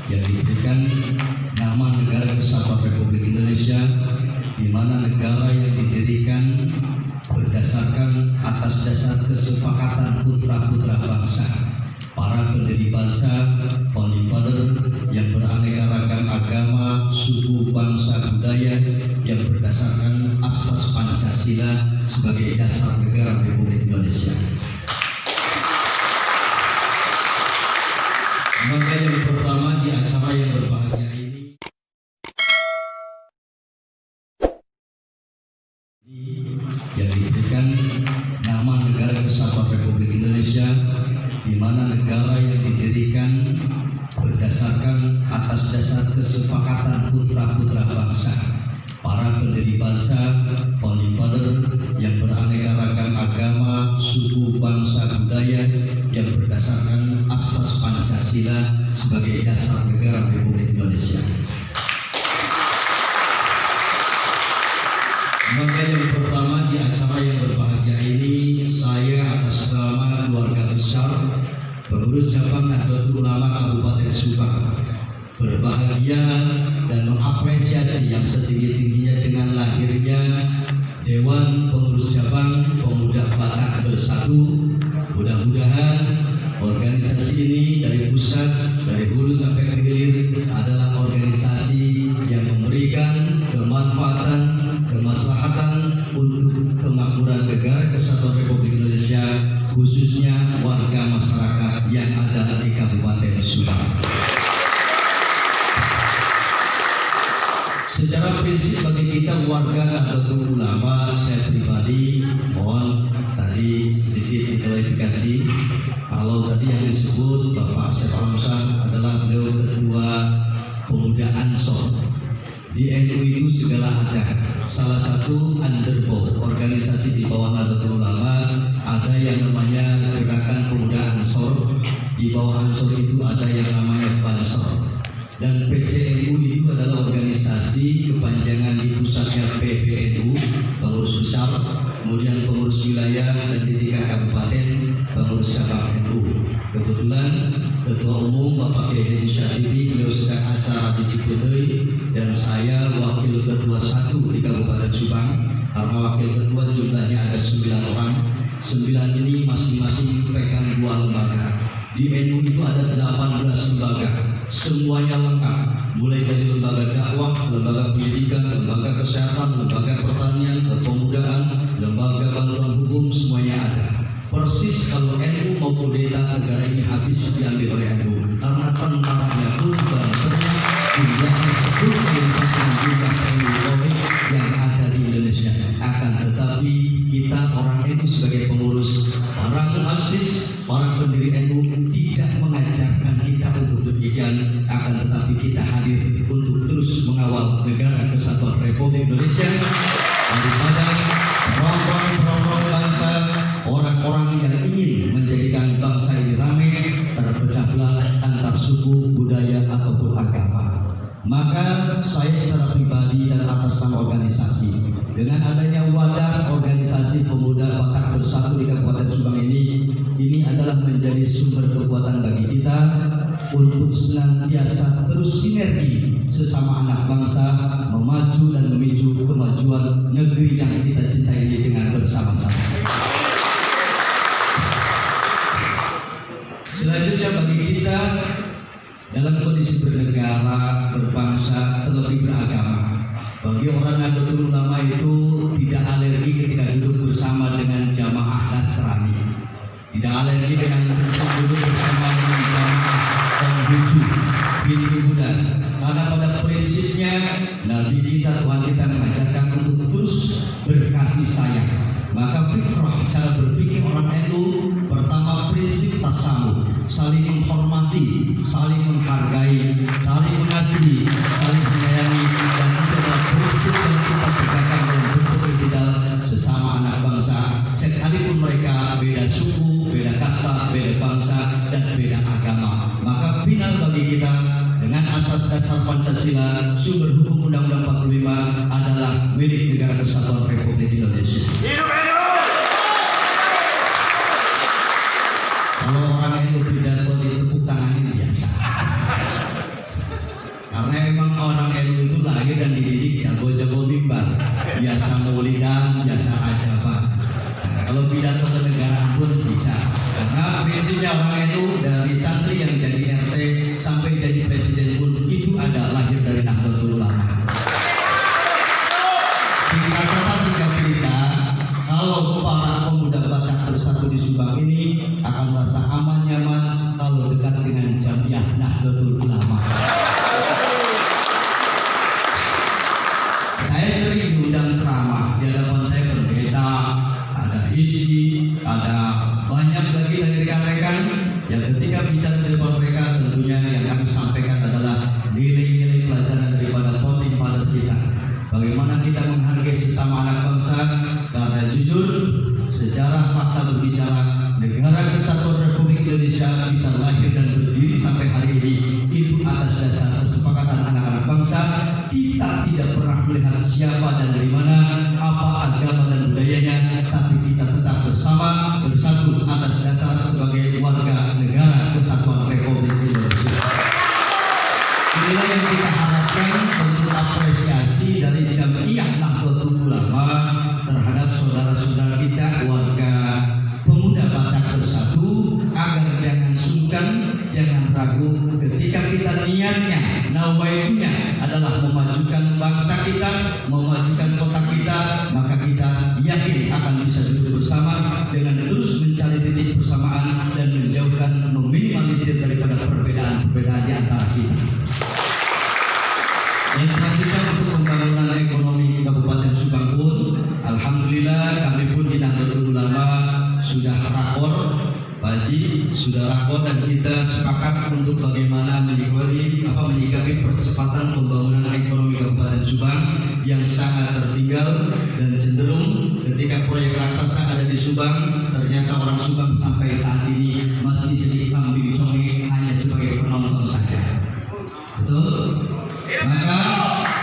yang diberikan nama Negara Kesatuan Republik Indonesia, di mana negara yang didirikan berdasarkan atas dasar kesepakatan putra-putra bangsa, para pendiri bangsa, founding father yang beraneka ragam agama, suku, bangsa, budaya yang berdasarkan asas Pancasila sebagai dasar negara Republik Indonesia. Maka yang pertama di acara yang berbahagia ini yang diberikan nama Negara Kesatuan Republik Indonesia, di mana negara yang didirikan berdasarkan atas dasar kesepakatan putra-putra bangsa, para pendiri bangsa, founding father yang beraneka ragam agama, suku, bangsa, budaya yang berdasarkan asas Pancasila sebagai dasar negara Republik Indonesia. Maka yang pertama di acara yang berbahagia ini, saya atas nama keluarga besar pengurus cabang Nahdlatul Ulama Kabupaten Subang berbahagia dan mengapresiasi yang setinggi-tingginya dengan lahirnya Dewan Pengurus Cabang Pemuda Batak Bersatu. Mudah-mudahan organisasi ini dari pusat, dari hulu sampai ke hilir adalah organisasi yang memberikan kemanfaatan, kemaslahatan untuk kemakmuran negara Kesatuan Republik Indonesia, khususnya warga masyarakat yang ada di Kabupaten Subang. Secara prinsip bagi kita warga Nahdlatul Ulama, saya pribadi mohon tadi sedikit diklarifikasi. Kalau tadi yang disebut Bapak Asep Alamsyah adalah beliau ketua pemuda Ansor. Di NU itu segala ada. Salah satu underball organisasi di bawah Nahdlatul Ulama ada yang namanya Gerakan Pemuda Ansor. Di bawah Ansor itu ada yang namanya Bansor. Dan PCNU itu adalah organisasi kepanjangan di pusatnya PBNU, pengurus besar, kemudian pengurus wilayah dan di tingkat kabupaten, pengurus cabang NU. Kebetulan Ketua Umum Bapak Kiai Haji Syadili beliau sedang acara di Cipedei dan saya Wakil Ketua 1 di Kabupaten Subang. Karena Wakil Ketua jumlahnya ada 9 orang. 9 ini masing-masing pegang 2 lembaga. Di NU itu ada 18 lembaga, semuanya lengkap, mulai dari lembaga dakwah, lembaga pendidikan, lembaga kesehatan, lembaga pertanian, kepemudaan, lembaga bantuan hukum, semuanya ada. Persis kalau NU mau kudeta negara ini habis diambil oleh NU, karena tentaranya pun bangsanya jumlahnya 10 kali jumlah TNI Polri yang ada di Indonesia. Akan tetapi kita orang NU sebagai pengurus, para muassis, para pendiri NU tidak mengajarkan kita untuk demikian, akan tetapi kita hadir untuk terus mengawal negara Kesatuan Republik Indonesia daripada perang-perang bangsa, orang-orang yang ingin menjadikan bangsa ini ramai, terpecah belah antar suku, budaya ataupun agama. Maka saya secara pribadi dan atas nama organisasi, dengan adanya wadah organisasi pemuda Batak Bersatu di Kabupaten Subang ini adalah menjadi sumber kekuatan bagi kita untuk senantiasa terus sinergi sesama anak bangsa, memaju dan memicu kemajuan negeri yang kita cintai ini dengan bersama-sama. Selanjutnya bagi kita dalam kondisi bernegara, berbangsa, terlebih beragama, bagi orang Nahdlatul Ulama itu tidak alergi ketika duduk bersama dengan jamaah Nasrani, tidak alergi dengan duduk bersama dengan jamaah Konghucu, Hindu Buddha, karena pada prinsipnya Nabi kita, Tuhan kita mengajarkan untuk terus berkasih sayang. Maka fitrah cara berpikir orang NU pertama prinsip tasamuh, saling menghormati, saling menghargai, saling mengasihi, saling menyayangi, dan itu adalah prinsip yang kita tegakkan dalam bentuk ideal sesama anak bangsa, sekalipun mereka beda suku, beda kasta, beda bangsa, dan beda agama. Maka final bagi kita dengan asas dasar Pancasila, sumber hukum Undang-Undang 45 adalah milik negara Kesatuan Republik Indonesia. Hidup NU! Kalau orang NU pidato ditepuk tangan ini biasa. Nahdlatul Ulama. Saya sering diundang ceramah, di hadapan saya pendeta, ada isi, ada banyak lagi dari rekan-rekan. Ya, ketika bicara di depan mereka, tentunya yang kami sampaikan adalah nilai-nilai pelajaran daripada founding father kita. Bagaimana kita menghargai sesama anak bangsa, karena jujur sejarah fakta berbicara negara kesatuan Republik Indonesia bisa lahir dan berdiri sampai hari ini itu atas dasar kesepakatan anak-anak bangsa. Kita tidak pernah melihat siapa dan dari mana, apa agama dan budayanya, tapi kita tetap bersama, bersatu atas dasar sebagai warga negara kesatuan Republik Indonesia. Inilah yang kita harapkan, bentuk apresiasi dari Jamiah Nahdlatul Ulama terhadap saudara-saudara kita warga pemuda Batak Bersatu, agar jangan sungkan, jangan ragu ketika kita niatnya, nawaitunya adalah memajukan bangsa kita, memajukan kota kita, maka kita yakin akan bisa duduk bersama dengan terus mencari titik persamaan dan menjauhkan, meminimalisir daripada perbedaan-perbedaan di antara kita. Yang selanjutnya untuk pembangunan ekonomi Kabupaten Subang pun, alhamdulillah kami pun di Nahdlatul Ulama sudah rakor, Pak Haji, sudah rakor dan kita sepakat untuk bagaimana menyikapi percepatan pembangunan ekonomi Kabupaten Subang yang sangat tertinggal dan cenderung ketika proyek raksasa ada di Subang, ternyata orang Subang sampai saat ini masih jadi kambing conge hanya sebagai penonton saja. Betul? Maka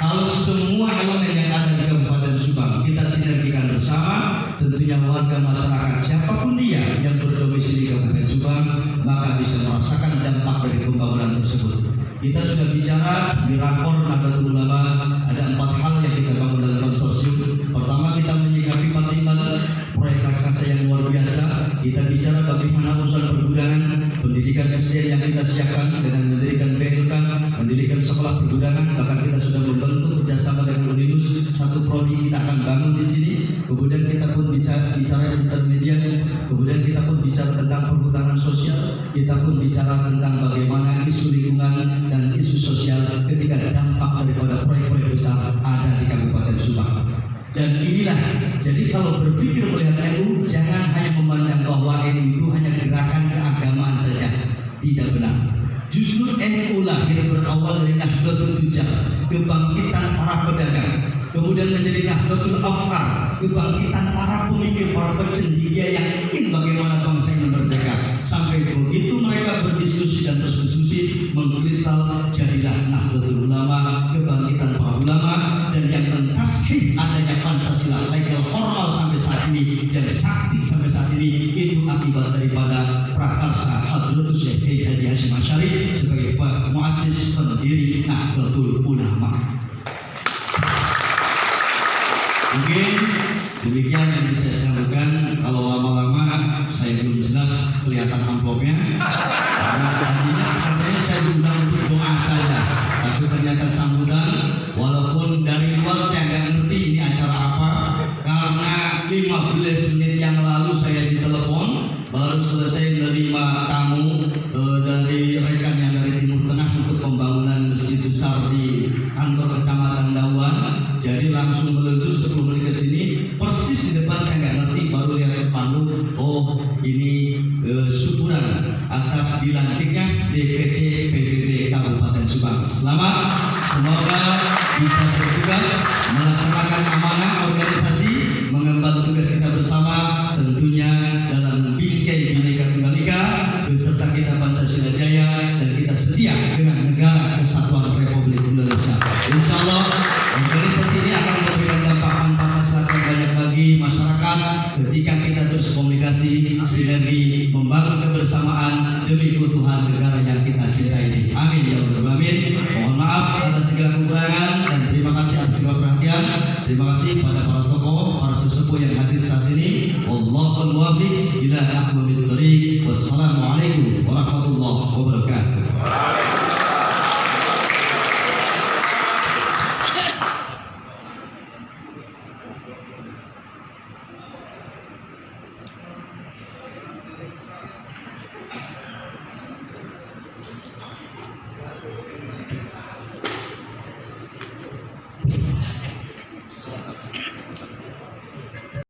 kalau semua elemen yang ada di Kabupaten Subang kita sinergikan bersama, tentunya warga masyarakat siapapun dia yang berdomisili di Kabupaten Subang maka bisa merasakan dampak dari pembangunan tersebut. Kita sudah bicara di rakor Nahdlatul Ulama ada 4 hal yang kita bangun dalam konsorsium. Pertama, kita menyikapi Patimbal, proyek raksasa yang luar biasa. Kita bicara bagaimana urusan pergudangan, pendidikan SDN yang kita siapkan dengan mendirikan PLK, mendirikan sekolah pergudangan. Bahkan kita sudah membentuk kerjasama dengan Uninus, satu prodi kita akan bangun di sini. Kemudian kita pun bicara intermediate, kemudian kita pun bicara tentang perhutanan sosial, kita pun bicara tentang bagaimana isu lingkungan dan isu sosial ketika dampak daripada proyek-proyek besar ada di Kabupaten Subang. Dan inilah, jadi kalau berpikir melihat NU, jangan hanya memandang bahwa NU itu hanya gerakan keagamaan saja. Tidak benar. Justru NU lahir berawal dari Nahdlatul Tujjar, kebangkitan para pedagang, kemudian menjadi Nahdlatul Afkar, kebangkitan para pemikir, para pencendekia yang ingin bagaimana bangsa ini merdeka. Sampai begitu mereka berdiskusi dan terus berdiskusi, mengkristal jadilah Nahdlatul Ulama, kebangkitan para ulama, dan yang mentaskhih adanya Pancasila legal formal sampai saat ini dan sakti sampai saat ini, itu akibat daripada prakarsa Hadratus Syekh Kiai Haji Hasyim Asy'ari sebagai muassis pendiri Nahdlatul Ulama. Mungkin demikian yang bisa saya sampaikan. Kalau lama-lama saya belum jelas kelihatan amplopnya, karena tadinya sebenarnya saya diundang untuk doa saja, tapi ternyata sambutan, walaupun dari luar saya nggak ngerti ini acara apa, karena 15 menit yang lalu saya ditelepon baru selesai menerima tamu dari rekan yang dari Timur Tengah untuk pembangunan masjid besar di kantor Kecamatan Dawan. Jadi langsung meluncur 10 menit ke sini, persis di depan saya nggak ngerti, baru lihat spanduk, oh ini syukuran atas dilantiknya DPC PBB Kabupaten Subang. Selamat, semoga bisa bertugas melaksanakan amanah organisasi, mengemban tugas kita bersama, tentunya dalam bingkai Bhinneka Tunggal Ika, beserta kita Pancasila Jaya, dan kita setia dengan negara kesatuan Republik Indonesia. Insya Allah organisasi ini akan memberikan dampak manfaat yang banyak bagi masyarakat ketika kita terus komunikasi, sinergi, membangun kebersamaan demi keutuhan negara yang kita cintai ini. Amin ya rabbal alamin. Mohon maaf atas segala kekurangan dan terima kasih atas segala perhatian. Terima kasih pada para tokoh, para sesepuh yang hadir saat ini. Wallahul muwaffiq ila aqwamit thoriq. Wassalamualaikum warahmatullahi wabarakatuh.